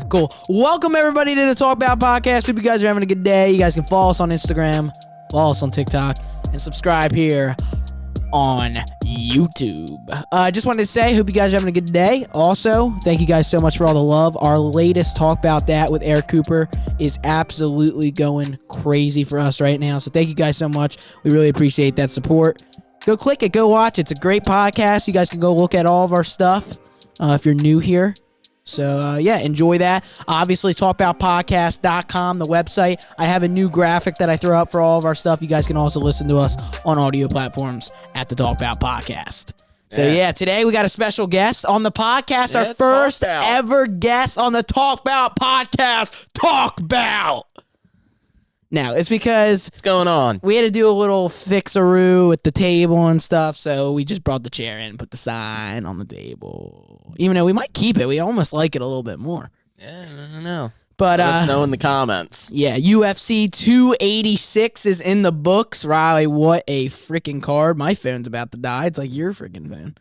Cool. Welcome, everybody, to the Talk About Podcast. Hope you guys are having a good day. You guys can follow us on Instagram, follow us on TikTok, and subscribe here on YouTube. I just wanted to say, hope you guys are having a good day. Also, thank you guys so much for all the love. Our latest Talk About That with Eric Cooper is absolutely going crazy for us right now. So thank you guys so much. We really appreciate that support. Go click it. Go watch. It's a great podcast. You guys can go look at all of our stuff if you're new here. So, enjoy that. Obviously, talkaboutpodcast.com, the website. I have a new graphic that I throw up for all of our stuff. You guys can also listen to us on audio platforms at the Talk About Podcast. So, today we got a special guest on the podcast. Our first ever guest on the Talk About Podcast. Talk About! Now, it's because... What's going on? We had to do a little fixaroo at the table and stuff, so we just brought the chair in and put the sign on the table. Even though we might keep it, we almost like it a little bit more. Yeah, I don't know. But, let us know in the comments. Yeah, UFC 286 is in the books. Riley, what a freaking card. My phone's about to die. It's like your freaking phone.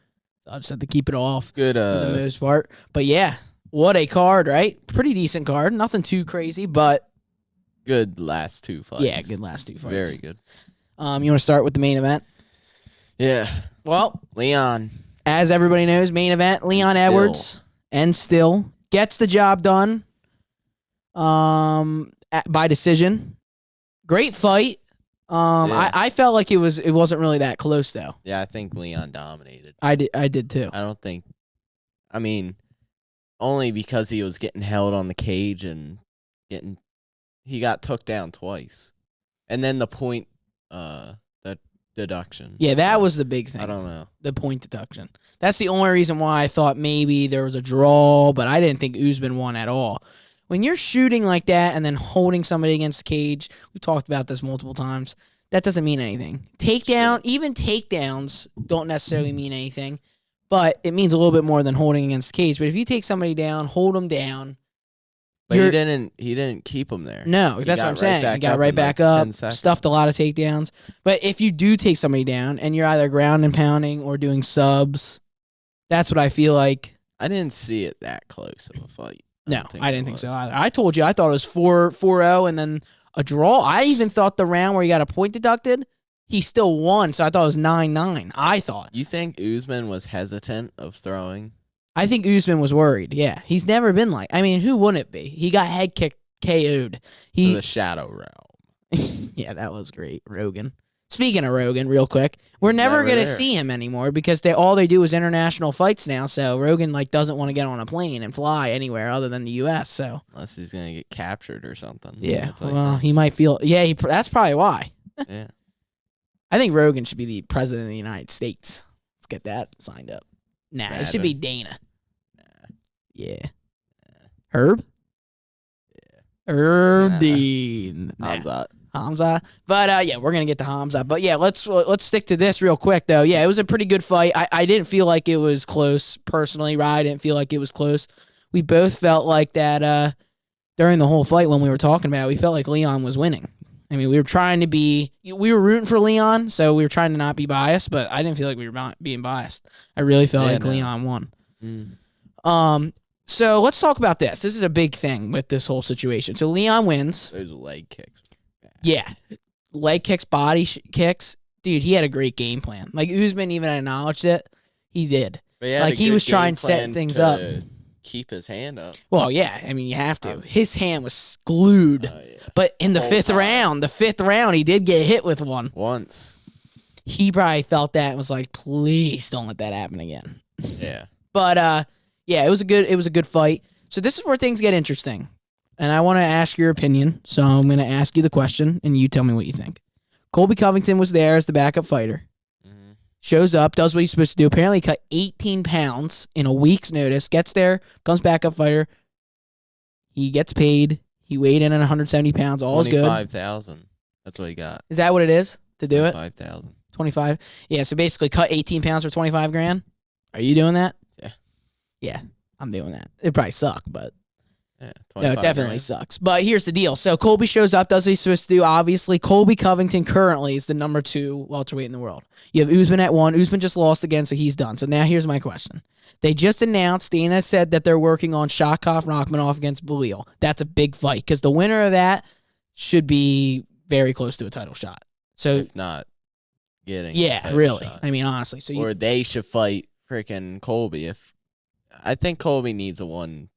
So I'll just have to keep it off Good, for the most part. But, yeah, what a card, right? Pretty decent card. Nothing too crazy, but... Good last two fights. Yeah, good last two fights. Very good. You want to start with the main event? Yeah. Well, Leon. As everybody knows, main event, Leon Edwards, and still gets the job done by decision. Great fight. I felt like it wasn't really that close, though. Yeah, I think Leon dominated. I did too. Only because he was getting held on the cage and he got took down twice. And then the point deduction. Yeah, that was the big thing. I don't know. The point deduction. That's the only reason why I thought maybe there was a draw, but I didn't think Usman won at all. When you're shooting like that and then holding somebody against the cage, we've talked about this multiple times, that doesn't mean anything. Even takedowns don't necessarily mean anything, but it means a little bit more than holding against the cage. But if you take somebody down, hold them down, but he didn't keep him there. No, that's what I'm saying. He got right back up, stuffed a lot of takedowns. But if you do take somebody down and you're either ground and pounding or doing subs, that's what I feel like. I didn't see it that close of a fight. No, I didn't think so either. I told you, I thought it was 4-0 and then a draw. I even thought the round where he got a point deducted, he still won, so I thought it was 9-9. I thought. You think Usman was hesitant of throwing? I think Usman was worried, yeah. He's never been like... I mean, who wouldn't it be? He got head kicked, KO'd. To the Shadow Realm. Yeah, that was great. Rogan. Speaking of Rogan, real quick, we're never going to see him anymore because all they do is international fights now, so Rogan doesn't want to get on a plane and fly anywhere other than the U.S., so... Unless he's going to get captured or something. Yeah, he might feel... Yeah, that's probably why. Yeah. I think Rogan should be the president of the United States. Let's get that signed up. Nah, it should be Dana. Yeah. Herb? Yeah. Herb Dean. Hamza. But, we're going to get to Hamza. But, yeah, let's stick to this real quick, though. Yeah, it was a pretty good fight. I didn't feel like it was close, personally. Ryan didn't feel like it was close. We both felt like that during the whole fight when we were talking about it, we felt like Leon was winning. I mean, we were rooting for Leon, so we were trying to not be biased, but I didn't feel like we were being biased. I really felt like Leon won. So let's talk about this. This is a big thing with this whole situation. So Leon wins. Those leg kicks. Yeah. Leg kicks, body kicks. Dude, he had a great game plan. Like, Usman even acknowledged it. He did. Like, he was trying to set things up. Keep his hand up. Well, yeah. I mean, you have to. His hand was glued. Yeah. But in the fifth round, he did get hit with one. Once. He probably felt that and was like, please don't let that happen again. Yeah. But, yeah, it was a good fight. So this is where things get interesting. And I want to ask your opinion. So I'm going to ask you the question, and you tell me what you think. Colby Covington was there as the backup fighter. Mm-hmm. Shows up, does what he's supposed to do. Apparently cut 18 pounds in a week's notice. Gets there, becomes backup fighter. He gets paid. He weighed in at 170 pounds. All is good. 25,000. That's what he got. Is that what it is to do 25,000. 25. Yeah, so basically cut 18 pounds for 25 grand. Are you doing that? Yeah. Yeah, I'm doing that. It'd probably suck, but Yeah, No, it 25 definitely grand. sucks. But here's the deal. So Colby shows up, does what he's supposed to do. Obviously, Colby Covington currently is the number 2 welterweight in the world. You have Usman at 1. Usman just lost again, so he's done. So now here's my question. They just announced, Dana said that they're working on Shakov Rachmanov against Belal. That's a big fight because the winner of that should be very close to a title shot. So If not getting a yeah, title really. shot. I mean, honestly. So Or they should fight freaking Colby. I think Colby needs one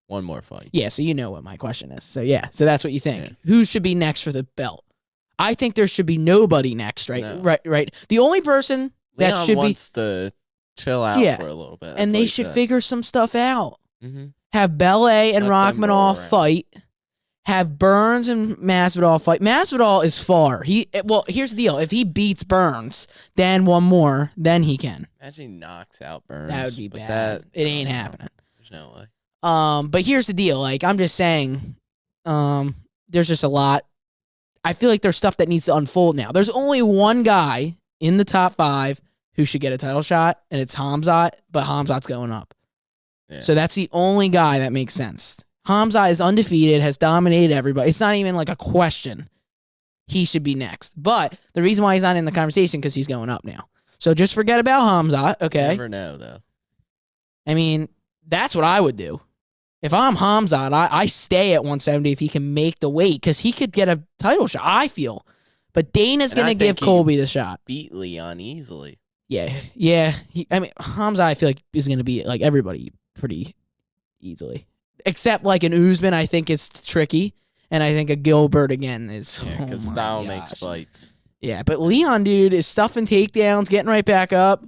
more fight. yeah, so you know what my question is. So yeah, so that's what you think. Yeah. Who should be next for the belt? I think there should be nobody next, right? No. Right. The only person that Leon should wants to chill out Yeah. for a little bit. and they should figure some stuff out. Mm-hmm. Have Belay and Let them roll Rachmanov around. fight. Have Burns and Masvidal fight. Masvidal is far. Here's the deal. If he beats Burns, then one more, then he can. Imagine he knocks out Burns. That would be but bad. It ain't I don't know. happening. There's no way. But here's the deal. Like, I'm just saying, there's just a lot. I feel like there's stuff that needs to unfold now. There's only one guy in the top 5 who should get a title shot, and it's Hamzat, but Hamzat's going up. Yeah. So that's the only guy that makes sense. Hamzat is undefeated, has dominated everybody. It's not even like a question. He should be next. But the reason why he's not in the conversation because he's going up now. So just forget about Hamzat, okay? Never know, though. I mean, that's what I would do. If I'm Hamzat, I stay at 170 if he can make the weight because he could get a title shot, I feel. But Dana's And going I to give think he- Colby the shot. Beat Leon easily. Yeah. Hamzat, I feel like, is going to beat like everybody pretty easily. Except like an Usman, I think it's tricky. And I think a Gilbert, again, is... Yeah, because oh my style makes gosh. fights. Yeah, but Leon, dude, is stuffing takedowns, getting right back up.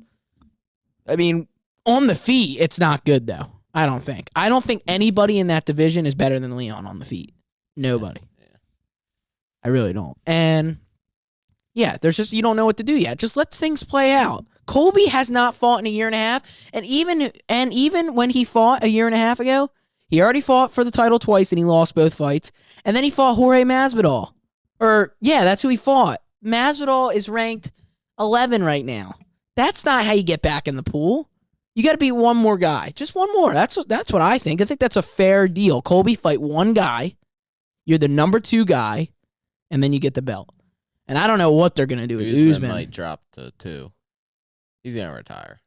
I mean, on the feet, it's not good, though. I don't think. I don't think anybody in that division is better than Leon on the feet. Nobody. Yeah. I really don't. And, yeah, there's just, you don't know what to do yet. Just let things play out. Colby has not fought in a year and a half. And even when he fought a year and a half ago, he already fought for the title twice and he lost both fights. And then he fought Jorge Masvidal. That's who he fought. Masvidal is ranked 11 right now. That's not how you get back in the pool. You got to beat one more guy. Just one more. That's what I think. I think that's a fair deal. Colby, fight one guy. You're the number 2 guy. And then you get the belt. And I don't know what they're going to do with Usman. Might drop to 2. He's going to retire.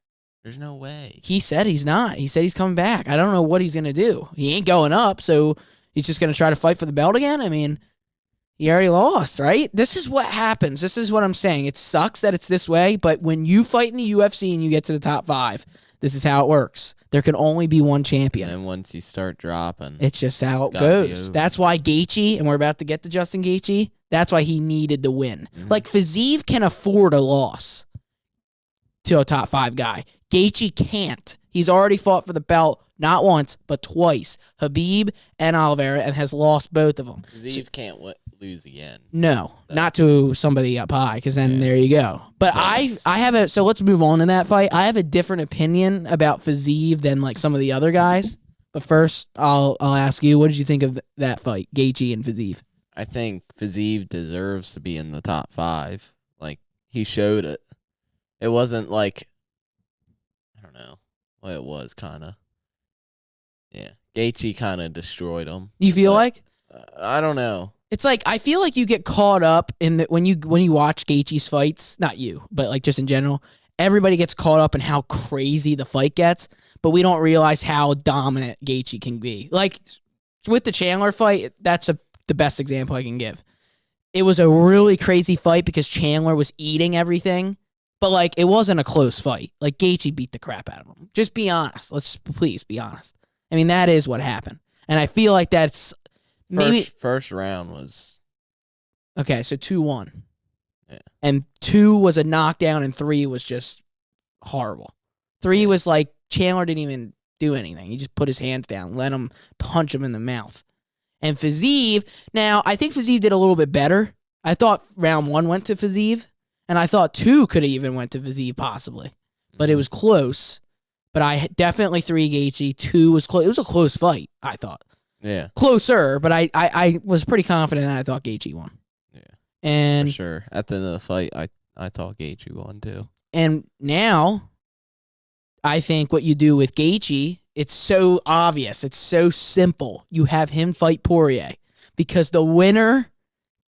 There's no way. He said he's not. He said he's coming back. I don't know what he's going to do. He ain't going up, so he's just going to try to fight for the belt again? I mean, he already lost, right? This is what happens. This is what I'm saying. It sucks that it's this way, but when you fight in the UFC and you get to the top 5, this is how it works. There can only be one champion. And once you start dropping, It's just how it gotta be goes. over. That's why Gaethje, and we're about to get to Justin Gaethje, that's why he needed the win. Mhm. Like, Fiziev can afford a loss to a top 5 guy. Gaethje can't. He's already fought for the belt not once, but twice. Habib and Oliveira, and has lost both of them. Zeev can't lose again. No, not to somebody up high, because then Yeah. there you go. But Yes. I have so let's move on in that fight. I have a different opinion about Fiziev than like some of the other guys. But first, I'll ask you, what did you think of that fight, Gaethje and Fiziev? I think Fiziev deserves to be in the top 5. Like, he showed it. It wasn't like, I don't know what it was, kind of. Yeah. Gaethje kind of destroyed him. You feel But, like? I don't know. It's like, I feel like you get caught up in the when you watch Gaethje's fights, not you, but like just in general, everybody gets caught up in how crazy the fight gets, but we don't realize how dominant Gaethje can be. Like with the Chandler fight, that's the best example I can give. It was a really crazy fight because Chandler was eating everything, but like it wasn't a close fight. Like Gaethje beat the crap out of him. Just be honest. Let's please be honest. I mean, that is what happened. And I feel like that's maybe First round was okay, so 2-1. Yeah. And 2 was a knockdown and 3 was just horrible. 3 was like Chandler didn't even do anything. He just put his hands down, let him punch him in the mouth. And Fiziev, now I think Fiziev did a little bit better. I thought round 1 went to Fiziev, and I thought 2 could have even went to Fiziev possibly. But it was close. But I definitely 3 Gaethje, 2 was close. It was a close fight, I thought. yeah, Closer, but I was pretty confident and I thought Gaethje won. Yeah. And for sure. At the end of the fight, I thought Gaethje won too. And now, I think what you do with Gaethje It's so obvious. It's so simple. You have him fight Poirier because the winner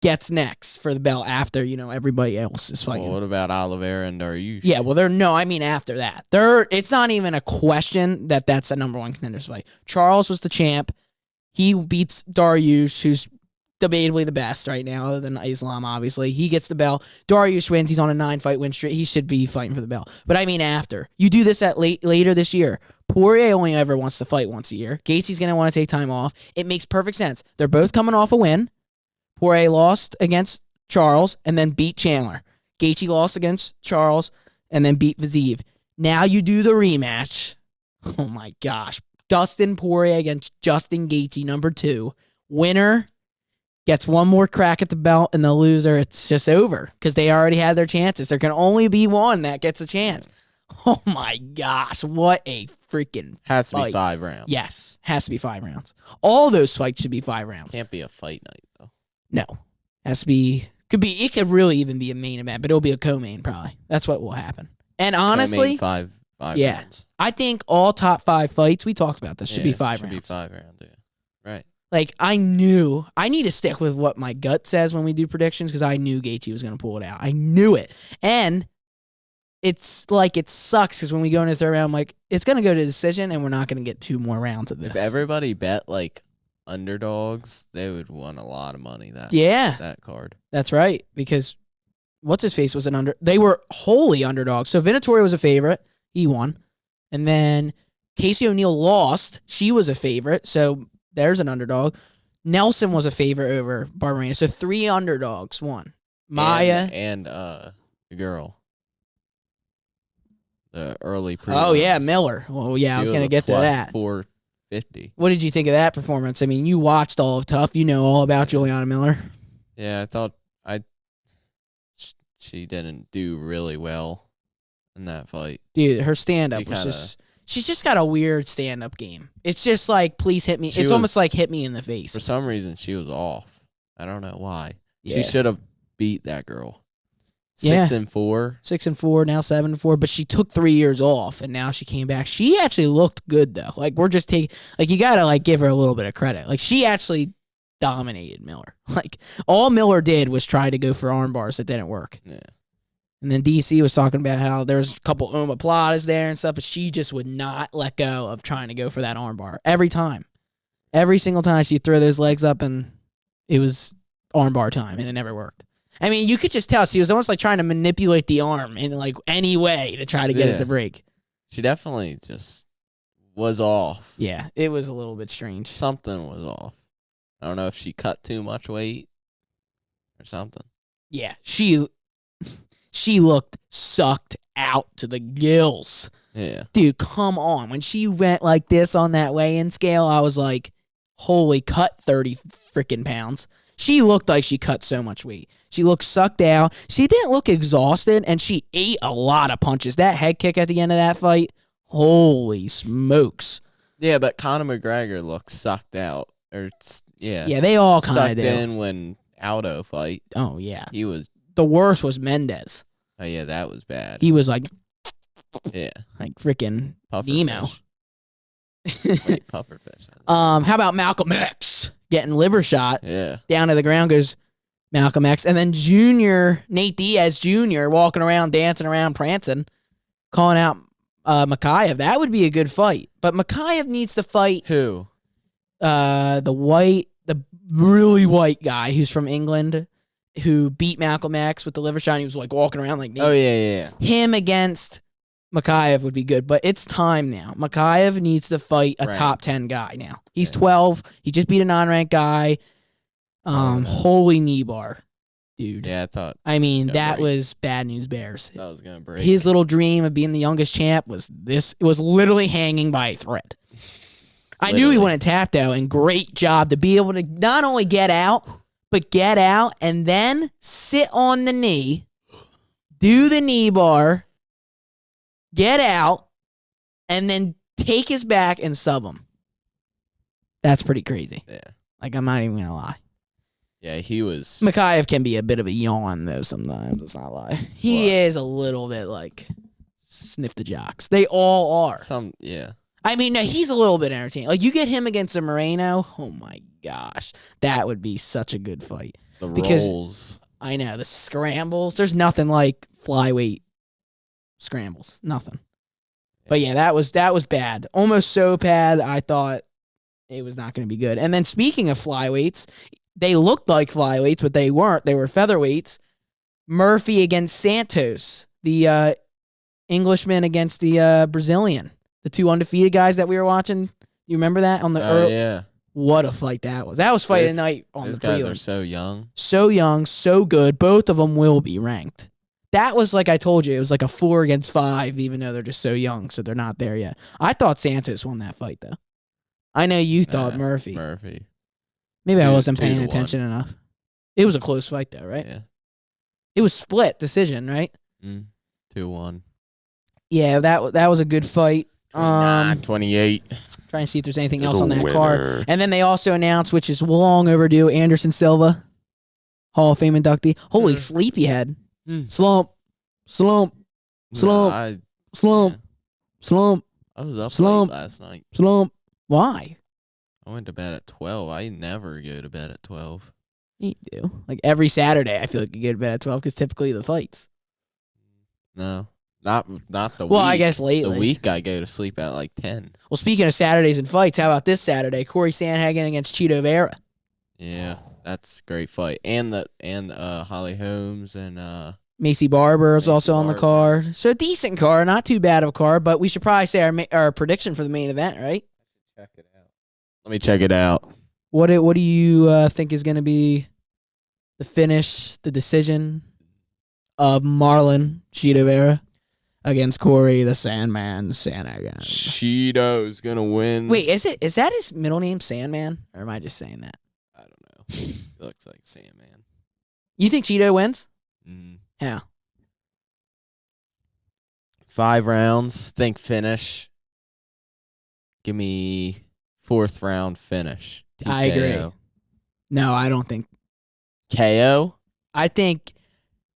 gets next for the belt after, everybody else is fighting. Well, what about Oliveira and Dariush? Yeah, well, I mean after that. It's not even a question that that's a number one contenders fight. Charles was the champ. He beats Dariush, who's debatably the best right now, other than Islam, obviously. He gets the belt. Dariush wins. He's on a 9-fight win streak. He should be fighting for the belt. But I mean after. You do this later this year. Poirier only ever wants to fight once a year. Gaethje's going to want to take time off. It makes perfect sense. They're both coming off a win. Poirier lost against Charles and then beat Chandler. Gaethje lost against Charles and then beat Viziev. Now you do the rematch. Oh my gosh. Dustin Poirier against Justin Gaethje, number 2. Winner gets one more crack at the belt, and the loser, it's just over because they already had their chances. There can only be one that gets a chance. Oh my gosh, what a freaking Has to fight. be 5 rounds. Yes, has to be 5 rounds. All those fights should be 5 rounds. Can't be a fight night, though. No. Has to be, it could really even be a main event, but it'll be a co-main probably. That's what will happen. And honestly, five yeah, rounds. I think all top 5 fights, we talked about this, should be 5 rounds. Should be 5 rounds, yeah. Right. Like, I need to stick with what my gut says when we do predictions because I knew Gaethje was going to pull it out. I knew it. And it's like it sucks because when we go into the third round, I'm like, it's going to go to decision and we're not going to get 2 more rounds of this. If everybody bet, like, underdogs, they would win a lot of money that card. That's right. Because what's-his-face was they were wholly underdogs. So Vinatoria was a favorite. He won. And then Casey O'Neill lost. She was a favorite. So there's an underdog. Nelson was a favorite over Barberena. So 3 underdogs won. Maya. And the girl. The early prelims. Oh, yeah, Miller. Well, yeah, I was going to get to that. 450. What did you think of that performance? I mean, you watched all of Tough. You know all about Juliana Miller. Yeah, I thought she didn't do really well in that fight. Dude, her stand-up was just... She's just got a weird stand-up game. It's just like, please hit me. It's almost like hit me in the face. For some reason, she was off. I don't know why. Yeah. She should have beat that girl. 6-4. 6-4, now 7-4. But she took 3 years off, and now she came back. She actually looked good, though. Like, we're just taking... Like, you got to, like, give her a little bit of credit. Like, she actually dominated Miller. Like, all Miller did was try to go for arm bars that didn't work. Yeah. And then DC was talking about how there was a couple omoplatas there and stuff, but she just would not let go of trying to go for that armbar every time. Every single time she'd throw those legs up, and it was armbar time, and it never worked. I mean, you could just tell she was almost like trying to manipulate the arm in like any way to try to get it to break. She definitely just was off. Yeah, it was a little bit strange. Something was off. I don't know if she cut too much weight or something. Yeah, she looked sucked out to the gills. Yeah. Dude, come on. When she went like this on that weigh-in scale, I was like, holy, cut 30 freaking pounds. She looked like she cut so much weight. She looked sucked out. She didn't look exhausted, and she ate a lot of punches. That head kick at the end of that fight, holy smokes. Yeah, but Conor McGregor looked sucked out. Yeah, they all kind of sucked do. in when Aldo fight. Oh, yeah. He was... The worst was Mendez. Oh, yeah, that was bad. He was like... Yeah. Like freaking Puffer Nemo. Wait, pufferfish. How about Malcolm X getting liver shot? Yeah. Down to the ground goes Malcolm X. And then Nate Diaz Jr. walking around, dancing around, prancing, calling out Mokaev. That would be a good fight. But Mokaev needs to fight... Who? The really white guy who's from England who beat Malcolm X with the liver shot. And he was like walking around like Nate. Oh, yeah. Him against Mokaev would be good, but it's time now. Mokaev needs to fight a top 10 guy now. He's 12. He just beat a non-ranked guy. Holy knee bar, dude. Yeah, I mean, that was bad news bears. That was going to break. His little dream of being the youngest champ was this. It was literally hanging by a thread. I knew he wouldn't tap, though, and great job to be able to not only get out, but get out and then sit on the knee, do the knee bar, get out, and then take his back and sub him. That's pretty crazy. Yeah. Like, I'm not even going to lie. Yeah, he was... Mokaev can be a bit of a yawn, though, sometimes. Let's not lie. He is a little bit like sniff the jocks. They all are. Yeah. I mean, no, he's a little bit entertaining. Like, you get him against a Moreno, oh my gosh. That would be such a good fight. The Because rolls. I know, the scrambles. There's nothing like flyweight scrambles. Nothing. But yeah, that was bad. Almost so bad, I thought it was not going to be good. And then speaking of flyweights, they looked like flyweights, but they weren't. They were featherweights. Murphy against Santos. The Englishman against the Brazilian. The two undefeated guys that we were watching. You remember that on the Yeah. What a fight that was. That was fight of the night on the These guys are prelims. so young. So young, so good. Both of them will be ranked. That was, like I told you, it was like a 4 against 5, even though they're just so young, so they're not there yet. I thought Santos won that fight, though. I know you thought Murphy. Maybe I wasn't paying attention enough. It was a close fight, though, right? Yeah. It was split decision, right? 2-1. Yeah, that was a good fight. 28. Trying to see if there's anything else on that card. And then they also announced, which is long overdue, Anderson Silva, Hall of Fame inductee. Holy sleepyhead. Slump. Nah, Slump. I was up Slump. late last night. Slump. Why? I went to bed at 12. I never go to bed at 12. You do. Like every Saturday, I feel like you get to bed at 12 because typically the fights. No. Not the week. Well, I guess lately. The week I go to sleep at like 10. Well, speaking of Saturdays and fights, how about this Saturday? Corey Sandhagen against Cheeto Vera. Yeah, that's a great fight. And Holly Holmes and Macy Barber is Macy also on the Barber. card. So decent card, not too bad of a card, but we should probably say our prediction for the main event, right? check it out. Let me check it out. What do you think is going to be the finish, the decision of Marlon Cheeto Vera against Corey the Sandman Sandhagen? Cheeto's gonna win. Wait, is that his middle name, Sandman, or am I just saying that? I don't know. It looks like Sandman. You think Cheeto wins? Mm. How? 5 rounds. Think finish. Give me 4th round finish. I agree. TKO. No, I don't think. KO? I think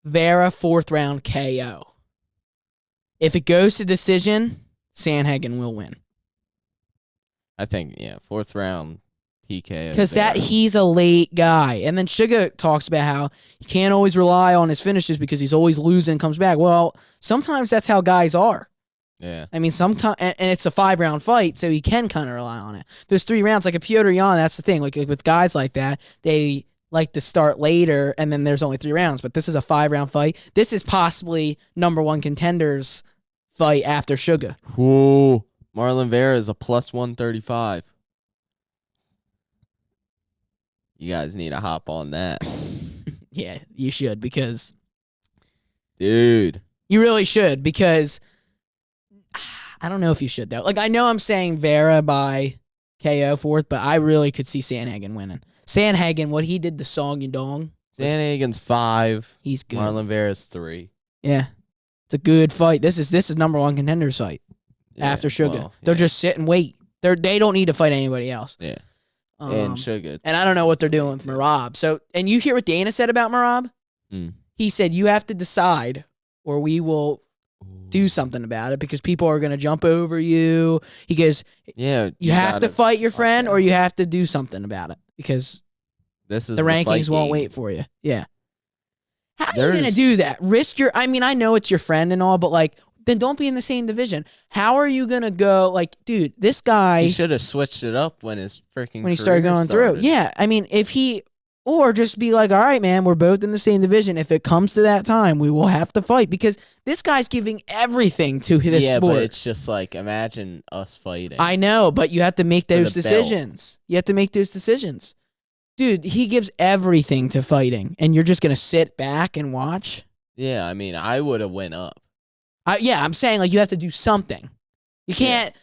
Vera 4th round KO. If it goes to decision, Sandhagen will win. I think, yeah, 4th round TKO. Because he's a late guy. And then Sugar talks about how he can't always rely on his finishes because he's always losing and comes back. Well, sometimes that's how guys are. Yeah. I mean, sometimes, and it's a 5-round fight, so he can kind of rely on it. There's 3 rounds, like a Piotr Jan, that's the thing. Like with guys like that, they like to start later, and then there's only 3 rounds. But this is a 5-round fight. This is possibly #1 contenders fight after Sugar. Whoa. Marlon Vera is a plus 135. You guys need to hop on that. Yeah, you should, because Dude. you really should, because I don't know if you should, though. Like, I know I'm saying Vera by KO 4th, but I really could see Sandhagen winning. Sandhagen, what he did to Song Yadong. Sandhagen's 5. He's good. Marlon Vera's 3. Yeah. It's a good fight. This is #1 contenders fight after Sugar. Well, They're yeah. just sit and wait. They don't need to fight anybody else. Yeah. And Sugar. And I don't know what they're doing with Merab. So, and you hear what Dana said about Merab? He said, you have to decide or we will do something about it because people are going to jump over you. He goes, yeah, you have to fight your friend or you have to do something about it because this is the rankings fight won't game. wait for you. Yeah. How are you going to do that? Risk your, I mean, I know it's your friend and all, but like, then don't be in the same division. How are you going to go, like, dude, this guy. He should have switched it up when his freaking when he started going through. Yeah. I mean, if he, or just be like, all right, man, we're both in the same division. If it comes to that time, we will have to fight because this guy's giving everything to this sport. Yeah, but it's just like, imagine us fighting. I know, but you have to make those the decisions. You have to make those decisions. Dude, he gives everything to fighting, and you're just going to sit back and watch? Yeah, I mean, I would have went up. Yeah, I'm saying, like, you have to do something. You can't,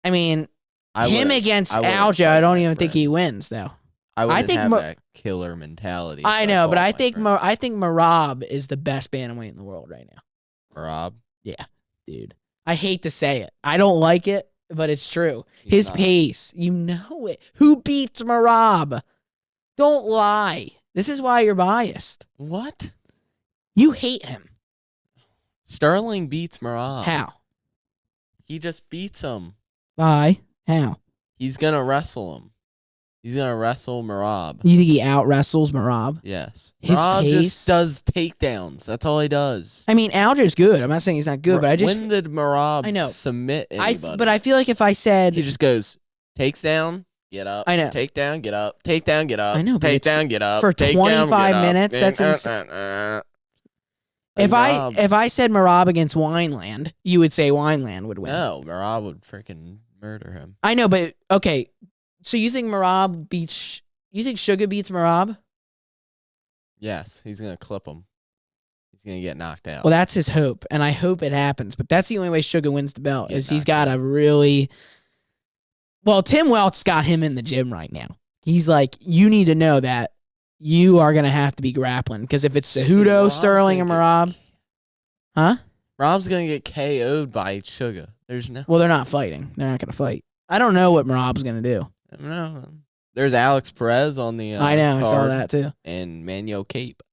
I mean, him against Alja, I don't even think he wins, though. I think have that killer mentality. I know, but I think Merab is the best bantamweight in the world right now. Merab? Yeah, dude. I hate to say it. I don't like it, but it's true. His pace, you know it. Who beats Merab? Don't lie. This is why you're biased. What? You hate him. Sterling beats Merab. How? He just beats him. Why? How? He's gonna wrestle him. He's gonna wrestle Merab. You think he out wrestles Merab? Yes. His Merab pace? just does takedowns. That's all he does. I mean, Alger's good. I'm not saying he's not good, but I just when did Merab I know. submit anybody? But I feel like if I said he just goes, takes down, get up. I know. Take down, get up. Take down, get up. I know, but Take it's down, get up. for take 25 down, get up. minutes, that's if I said Merab against Wineland, you would say Wineland would win. No, Merab would freaking murder him. I know, but okay. So you think Merab beats? You think Sugar beats Merab? Yes, he's gonna clip him. He's gonna get knocked out. Well, that's his hope, and I hope it happens. But that's the only way Sugar wins the belt is he's got a really. Well, Tim Welch's got him in the gym right now. He's like, you need to know that you are gonna have to be grappling because if it's Cejudo, Sterling, and Merab, huh? Merab's gonna get KO'd by Sugar. There's no. Well, they're not fighting. They're not gonna fight. I don't know what Merab's gonna do. I don't know. There's Alex Perez on the I know, I saw card, that too. and Manuel Cape.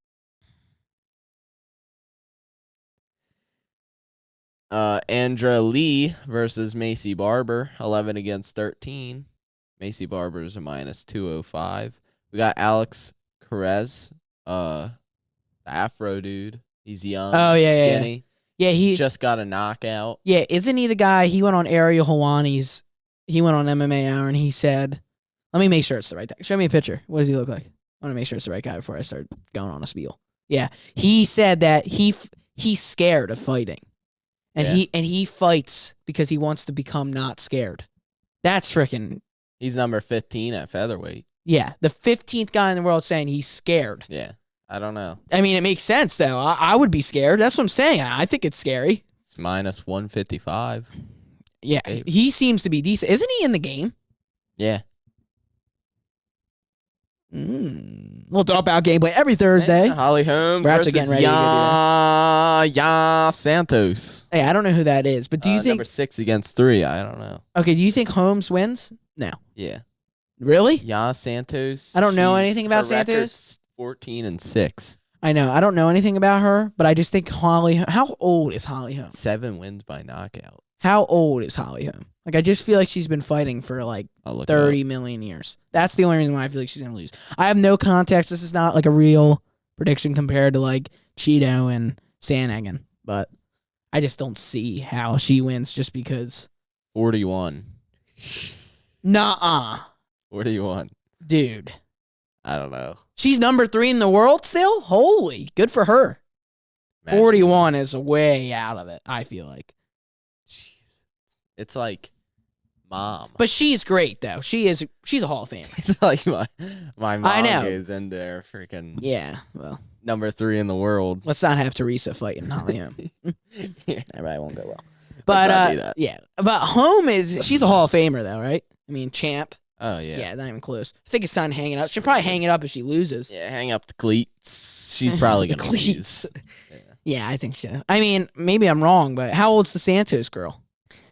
Andra Lee versus Macy Barber, 11 against 13. Macy Barber's a minus 205. We got Alex Perez, the Afro dude. He's young, skinny. Yeah, he just got a knockout. Yeah, isn't he the guy? He went on Ariel Helwani's. He went on MMA Hour and he said, "Let me make sure it's the right guy. Show me a picture. What does he look like? I want to make sure it's the right guy before I start going on a spiel." Yeah, he said that he's scared of fighting, and he fights because he wants to become not scared. That's freaking. He's number 15 at featherweight. Yeah, the 15th guy in the world saying he's scared. Yeah, I don't know. I mean, it makes sense though. I would be scared. That's what I'm saying. I think it's scary. It's minus 155. Yeah, he seems to be decent. Isn't he in the game? Yeah. We'll talk about gameplay every Thursday. Holly Holmes Rats are getting ready Santos. Hey, I don't know who that is, but do you think number 6 against 3? I don't know. Okay, do you think Holmes wins? No. Yeah. Really? Santos. I don't know anything about her Santos. 14-6. I know. I don't know anything about her, but I just think Holly. How old is Holly Holmes? 7 wins by knockout. How old is Holly Holm? Like, I just feel like she's been fighting for like 30 million years. That's the only reason why I feel like she's going to lose. I have no context. This is not like a real prediction compared to like Cheeto and Sandhagen, but I just don't see how she wins just because. 41. Nuh-uh. 41. Dude. I don't know. She's number 3 in the world still? Holy, good for her. Imagine 41 is way out of it, I feel like. It's like mom. But she's great though. She's a Hall of Famer. It's like my mom I know. goes in there freaking well. number 3 in the world. Let's not have Teresa fighting Holly Holm. Yeah. That probably won't go well. But yeah. But Holm she's a Hall of Famer though, right? I mean, champ. Oh yeah. Yeah, not even close. I think it's time to hang it up. She'll probably hang it up if she loses. Yeah, hang up the cleats. She's probably gonna lose. Yeah, I think so. I mean, maybe I'm wrong, but how old's the Santos girl?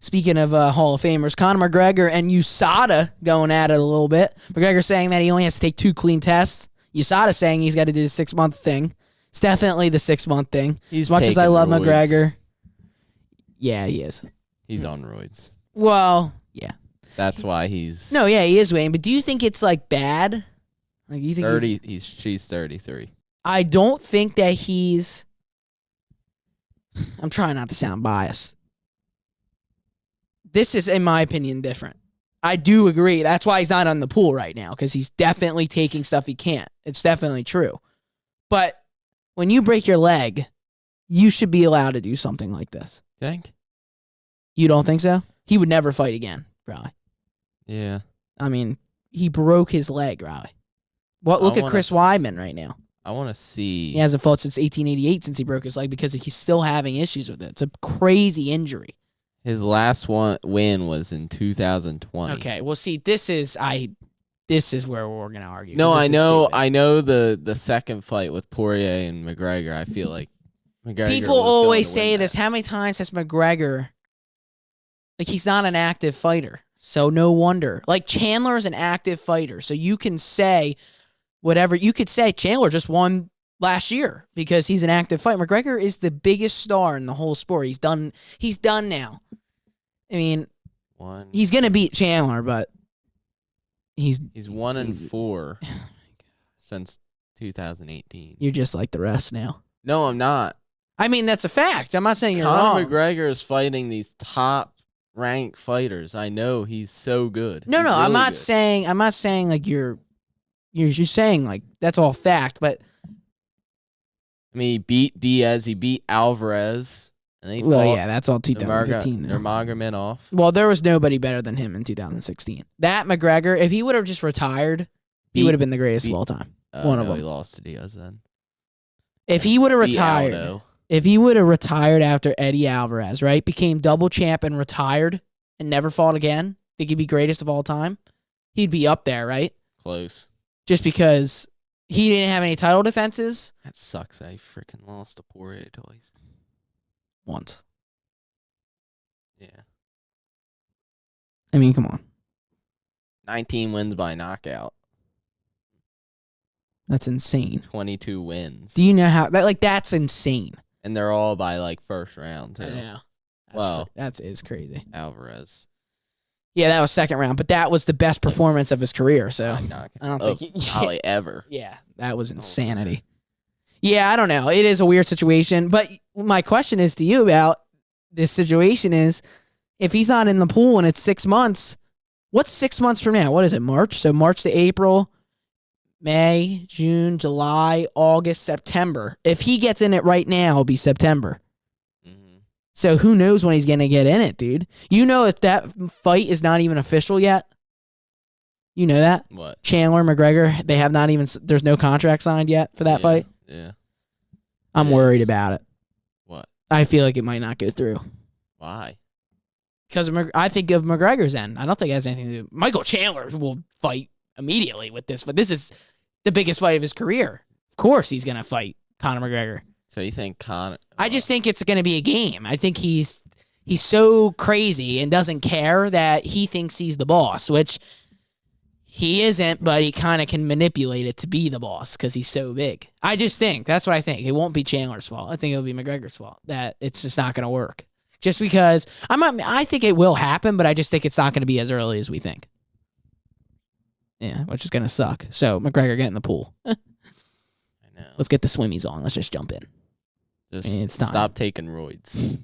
Speaking of Hall of Famers, Conor McGregor and USADA going at it a little bit. McGregor saying that he only has to take 2 clean tests. USADA saying he's got to do the 6-month thing. It's definitely the 6-month thing. He's as much as I love roids. McGregor. Yeah, he is. He's on roids. Well, yeah. That's why he's... No, yeah, he is, Wayne. But do you think it's, like, bad? Like, you think 30, she's 33. I don't think that he's... I'm trying not to sound biased. This is, in my opinion, different. I do agree. That's why he's not on the pool right now, because he's definitely taking stuff he can't. It's definitely true. But when you break your leg, you should be allowed to do something like this. Think? You don't think so? He would never fight again, probably. Yeah. I mean, he broke his leg, probably. Look at Chris Weidman right now. I want to see... He hasn't fought since 1888 since he broke his leg because he's still having issues with it. It's a crazy injury. His last win was in 2020. Okay, well, see, this is where we're gonna argue. No, I know the second fight with Poirier and McGregor. I feel like McGregor. People always say this. How many times has McGregor? Like, he's not an active fighter, so no wonder. Like, Chandler is an active fighter, so you can say whatever you could say. Chandler just won last year because he's an active fighter. McGregor is the biggest star in the whole sport. He's done now. I mean, One. he's gonna beat Chandler, but he's 1-4 since 2018. You're just like the rest now. No, I'm not. I mean, that's a fact. I'm not saying you're Conor wrong. McGregor is fighting these top-ranked fighters. I know he's so good. No, He's I'm really not good. saying. I'm not saying like you're just saying like that's all fact. But I mean, he beat Diaz. He beat Alvarez. And they well, fought yeah, that's all 2015. though. Nurmagomedov. Well, there was nobody better than him in 2016. That McGregor, if he would have just retired, he would have been the greatest of all time. One of them. He lost to Diaz then. If he would have retired, Aldo. if he would have retired after Eddie Alvarez, right, became double champ and retired and never fought again, think he'd be greatest of all time? He'd be up there, right? Close. Just because he didn't have any title defenses. That sucks. I freaking lost to Poirier twice. Once. Yeah. I mean, come on. 19 wins by knockout. That's insane. 22 wins. Do you know how that's insane? And they're all by like first round too. Yeah. Wow. That is crazy. Alvarez. Yeah, that was second round, but that was the best performance of his career, so I don't think probably ever. Yeah, that was insanity. Yeah, I don't know. It is a weird situation, but my question is to you about this situation is if he's not in the pool and it's 6 months, what's 6 months from now? What is it, March? So March to April, May, June, July, August, September. If he gets in it right now, it'll be September. Mm-hmm. So who knows when he's going to get in it, dude? You know if that fight is not even official yet? You know that? What? Chandler, McGregor, they have not even, there's no contract signed yet for that fight? Yeah. I'm worried about it. What? I feel like it might not go through. Why? Because I think of McGregor's end. I don't think it has anything to do. Michael Chandler will fight immediately with this, but this is the biggest fight of his career. Of course he's going to fight Conor McGregor. So you think Conor... I just think it's going to be a game. I think he's so crazy and doesn't care that he thinks he's the boss, which he isn't, but he kind of can manipulate it to be the boss because he's so big. I just think. That's what I think. It won't be Chandler's fault. I think it'll be McGregor's fault. That it's just not going to work. Just because I think it will happen, but I just think it's not going to be as early as we think. Yeah, which is going to suck. So, McGregor, get in the pool. I know. Let's get the swimmies on. Let's just jump in. Just it's time. Stop taking roids.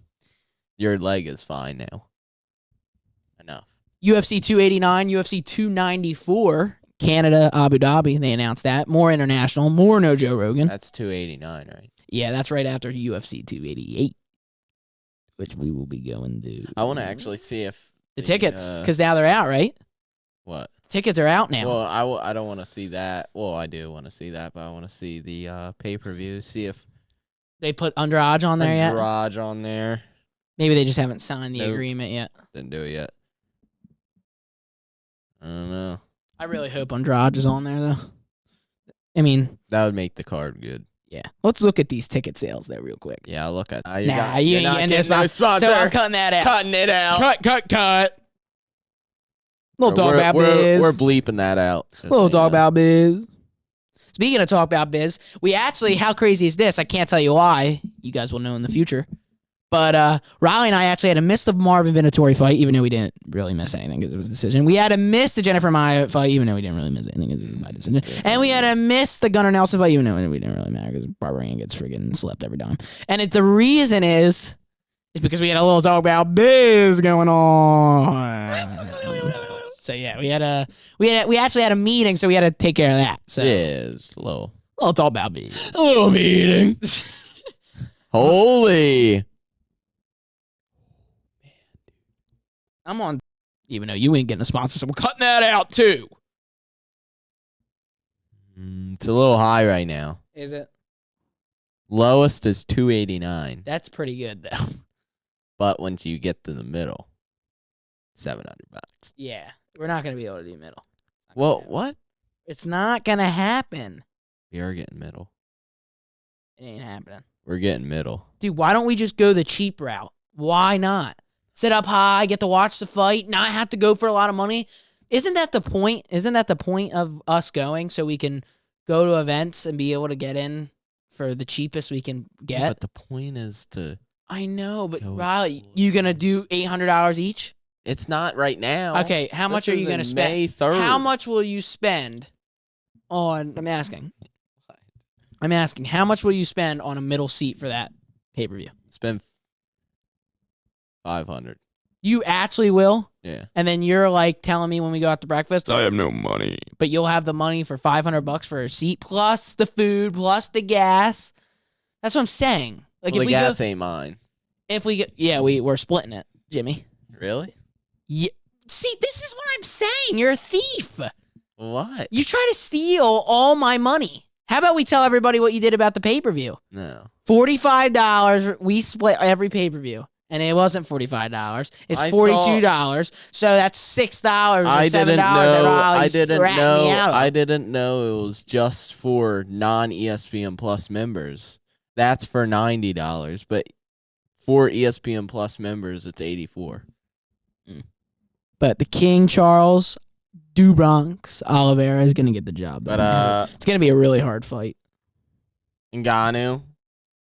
Your leg is fine now. Enough. UFC 289, UFC 294, Canada, Abu Dhabi. They announced that. More international. More no Joe Rogan. That's 289, right? Yeah, that's right after UFC 288, which we will be going to. I want to actually see if... The tickets, because now they're out, right? What? Tickets are out now. Well, I don't want to see that. Well, I do want to see that, but I want to see the pay-per-view, see if... They put Andrade on there yet? Andrade on there. Maybe they just haven't signed the Nope. agreement yet. Didn't do it yet. I don't know. I really hope Andrade is on there, though. I mean... That would make the card good. Yeah. Let's look at these ticket sales there real quick. Yeah, I'll look at... You ain't getting this sponsor. So I'm cutting that out. Cutting it out. Cut. Little talk about biz. We're bleeping that out. Little talk about biz. Speaking of talk about biz, we actually, how crazy is this? I can't tell you why. You guys will know in the future. But Riley and I actually had to miss the Marvin Vinatieri fight, even though we didn't really miss anything because it was a decision. We had to miss the Jennifer Maia fight, even though we didn't really miss anything because it was my decision. And we had to miss the Gunnar Nelson fight, even though we didn't really matter because Barbarian gets friggin' slept every time. And the reason is because we had a little talk about biz going on. So yeah, we actually had a meeting, so we had to take care of that. So Yeah, it's a little talk about biz. A little meeting. Holy. I'm on, even though you ain't getting a sponsor, so we're cutting that out too. It's a little high right now. Is it? Lowest is 289. That's pretty good though. But once you get to the middle, $700. Yeah, we're not gonna be able to do middle. Well, what? It's not gonna happen. We are getting middle. It ain't happening. We're getting middle. Dude, why don't we just go the cheap route? Why not? Sit up high, get to watch the fight, not have to go for a lot of money. Isn't that the point? Isn't that the point of us going so we can go to events and be able to get in for the cheapest we can get? Yeah, but the point is to... I know, but Go Riley, explore. you gonna do $800 each? It's not right now. Okay, how much are you going to spend? May 3rd. How much will you spend on? I'm asking, how much will you spend on a middle seat for that pay-per-view? Spend $500. You actually will? Yeah. And then you're like telling me when we go out to breakfast, I have no money. but you'll have the money for $500 for a seat plus the food plus the gas. That's what I'm saying. Like Well, if the we gas ain't mine. if we get, yeah, we're splitting it, Jimmy. Really? Yeah. See, this is what I'm saying. You're a thief. What? You try to steal all my money. How about we tell everybody what you did about the pay-per-view? No. $45. We split every pay-per-view. And it wasn't $45. It's $42. So that's $6 or $7. I didn't know it was just for non-ESPN Plus members. That's for $90, but for ESPN Plus members, it's $84. But the King Charles do Bronx Oliveira is gonna get the job done. But it's gonna be a really hard fight. Ngannou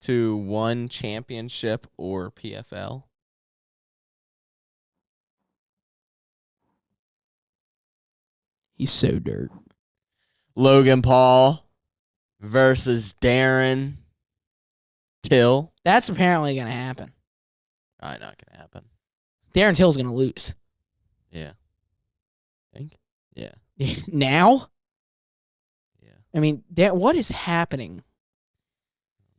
to one championship or PFL. He's so dirt. Logan Paul versus Darren Till. That's apparently gonna happen. Probably not gonna happen. Darren Till's gonna lose. Yeah. Think? Yeah. Now? Yeah. I mean, what is happening?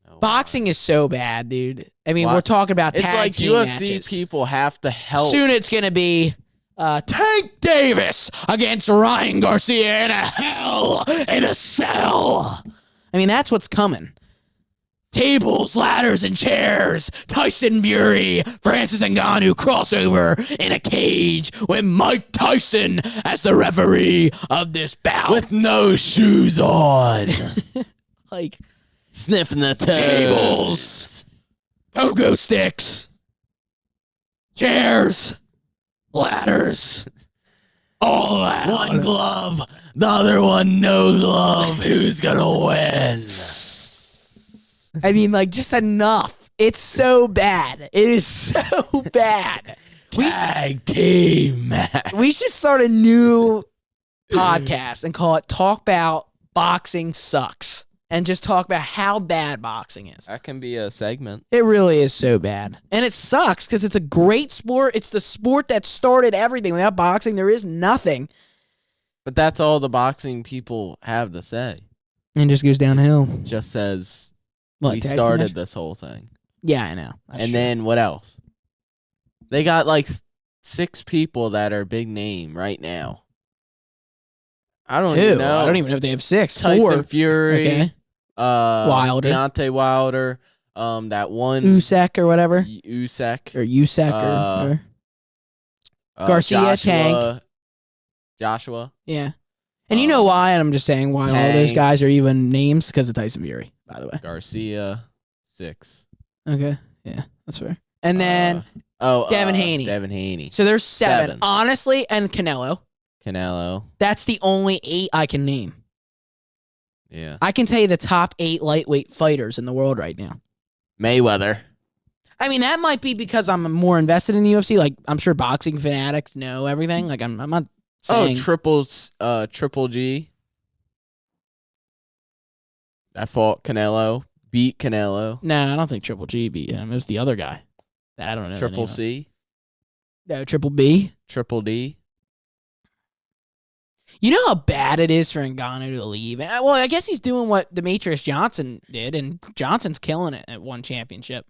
No, Boxing is so bad, dude. I mean, Why? we're talking about It's tag like team UFC matches. people have to help. Soon it's going to be Tank Davis against Ryan Garcia in a cell. I mean, that's what's coming. Tables, ladders, and chairs. Tyson Fury, Francis Ngannou crossover in a cage with Mike Tyson as the referee of this bout. with no shoes on. Like, Sniffing the toes. tables, pogo sticks, chairs, ladders, all that. One glove, the other one no glove. Who's gonna win? I mean, like, just enough. It's so bad. It is so bad. Tag team match. We should start a new podcast and call it Talk About Boxing Sucks. And just talk about how bad boxing is. That can be a segment. It really is so bad. And it sucks because it's a great sport. It's the sport that started everything. Without boxing, there is nothing. But that's all the boxing people have to say. And it just goes downhill. Just says What, we tag team started match? this whole thing. Yeah, I know. That's And true. then what else? They got like 6 people that are big name right now. I don't even know. I don't even know if they have 6. Tyson 4. Fury, Okay. Wilder. Deontay Wilder, that one Usyk or whatever. Usyk, Or Usyk or whatever. Garcia, Tank. Joshua. Yeah. And you know why, and I'm just saying why all those Tank. guys are even names, because of Tyson Fury, by the way. Garcia, 6. Okay. Yeah, that's fair. And then, Devin Haney. Devin Haney. so there's 7. 7. Honestly, and Canelo. Canelo. That's the only 8 I can name. Yeah. I can tell you the top 8 lightweight fighters in the world right now. Mayweather. I mean, that might be because I'm more invested in the UFC. Like, I'm sure boxing fanatics know everything. Like, I'm not saying... Triple G. That fought Canelo. Beat Canelo. No, I don't think Triple G beat him. It was the other guy. That I don't know. the Triple name of. C. No, Triple B. Triple D. You know how bad it is for Ngannou to leave? Well, I guess he's doing what Demetrius Johnson did, and Johnson's killing it at one championship.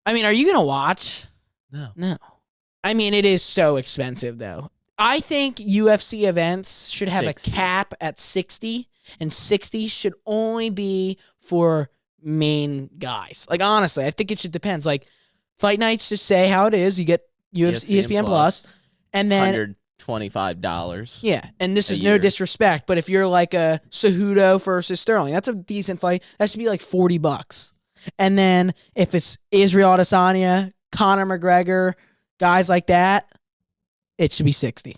I mean, are you going to watch? No. No. I mean, it is so expensive, though. I think UFC events should have 60. a cap at 60, and 60 should only be for main guys. Like, honestly, I think it should depend. Like, fight nights, just say how it is. You get ESPN Plus, and then... $125. Yeah, and this a is no year. disrespect, but if you're like a Cejudo versus Sterling, that's a decent fight. That should be like $40. And then if it's Israel Adesanya, Conor McGregor, guys like that, it should be 60.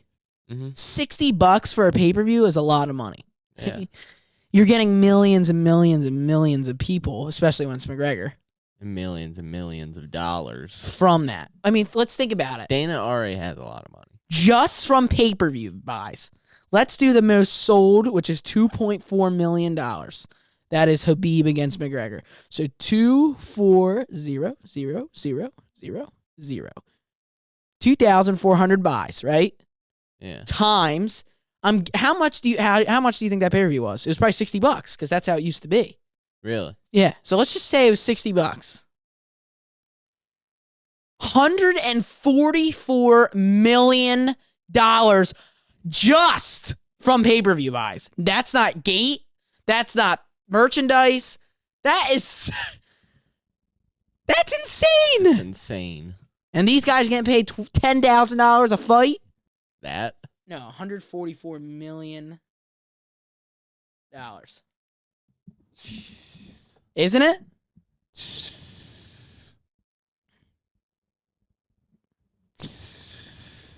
Mhm. $60 for a pay-per-view is a lot of money. Yeah. You're getting millions and millions and millions of people, especially when it's McGregor, And millions of dollars. from that. I mean, let's think about it. Dana already has a lot of money. just from pay-per-view buys. Let's do the most sold, which is $2.4 million. That is Khabib against McGregor. So 2,400. 2,400 buys, right? Yeah. Times how much do you think that pay-per-view was? It was probably $60 because that's how it used to be. Really? Yeah. So let's just say it was $60. $144 million just from pay-per-view buys. That's not gate. That's not merchandise. That's insane. It's insane. And these guys getting paid $10,000 a fight? That? No, $144 million. Isn't it?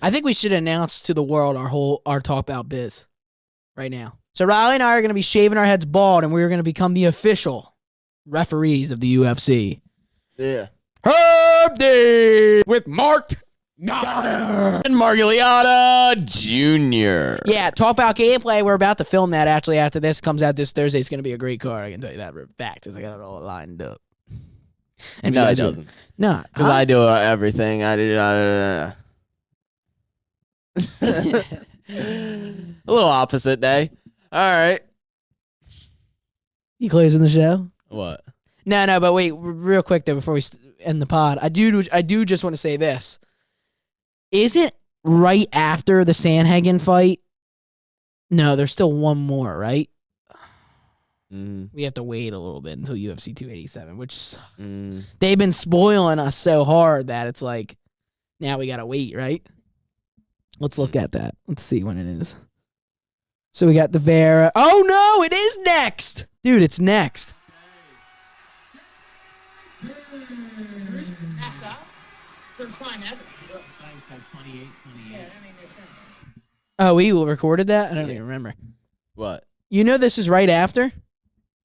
I think we should announce to the world our Talk About Biz right now. So Riley and I are going to be shaving our heads bald, and we're going to become the official referees of the UFC. Yeah. Herb Day with Mark Goddard And Margaliata Jr. Yeah, Talk About Gameplay. We're about to film that actually after this comes out this Thursday. It's going to be a great card. I can tell you that for a fact. I got it all lined up. And No, it doesn't. No. Because I do everything. I do. A little opposite day. All right. You closing the show? What? No, but wait, real quick though, before we end the pod, I do just want to say this. Isn't right after the Sandhagen fight? No, there's still one more, right? We have to wait a little bit until UFC 287, which sucks. They've been spoiling us so hard that it's like, now we gotta wait, right? Let's look at that. Let's see when it is. So we got the Vera. Oh no, it is next, dude. It's next. Oh, we recorded that? I don't even remember. What? You know this is right after?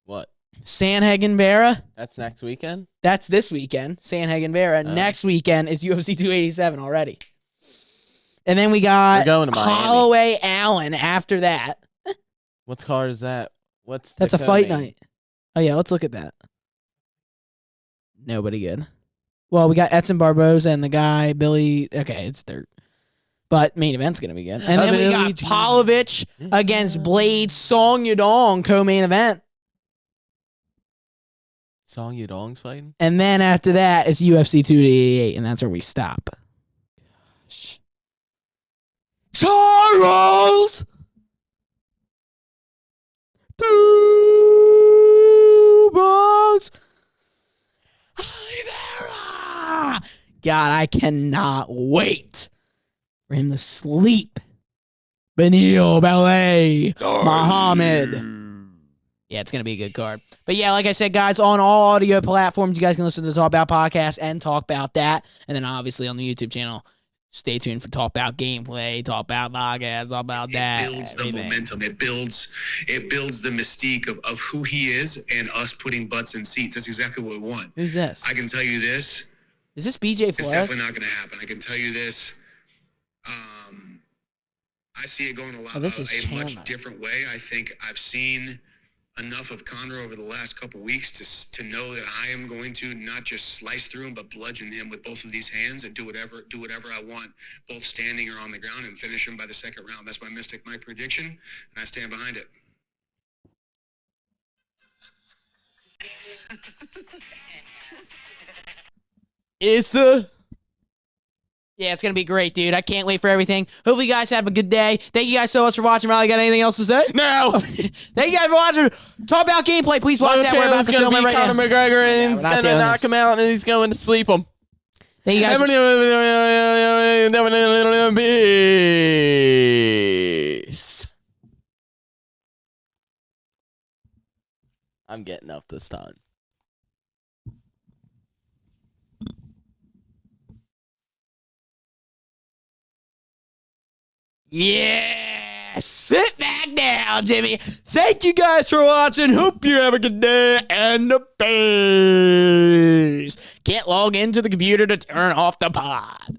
What? Sandhagen Vera. That's next weekend? That's this weekend. Sandhagen Vera. Next weekend is UFC 287 already. And then we got Holloway Allen after that. What card is that? That's a fight night. Oh, yeah, let's look at that. Nobody good. Well, we got Edson Barboza and the guy, Billy. Okay, it's dirt. But main event's going to be good. And then we got Pavlovich against Blade Song Yadong, co-main event. Song Yadong's fighting? And then after that, it's UFC 288, and that's where we stop. Gosh. Charles! Dubons! Vera! God, I cannot wait for him to sleep. Benil, Ballet, Muhammad. Yeah, it's going to be a good card. But yeah, like I said, guys, on all audio platforms, you guys can listen to the Talk About podcast and Talk About that. And then obviously on the YouTube channel, stay tuned for Talk About Gameplay, Talk About podcast, Talk About that. It builds the momentum. It builds the mystique of who he is and us putting butts in seats. That's exactly what we want. Who's this? I can tell you this. Is this BJ Flores? It's definitely not going to happen. I can tell you this. I see it going a much different way. I think I've seen enough of Conor over the last couple weeks to know that I am going to not just slice through him, but bludgeon him with both of these hands and do whatever I want, both standing or on the ground, and finish him by the second round. That's my prediction, and I stand behind it. Yeah, it's going to be great, dude. I can't wait for everything. Hopefully you guys have a good day. Thank you guys so much for watching. Riley, got anything else to say? No. Thank you guys for watching. Talk About Gameplay. Please watch that. We're about to film it right now. Conor McGregor, and he's going to knock him out, and he's going to sleep him. Thank you guys. Peace. I'm getting up this time. Yeah, sit back down, Jimmy. Thank you guys for watching. Hope you have a good day and peace. Can't log into the computer to turn off the pod.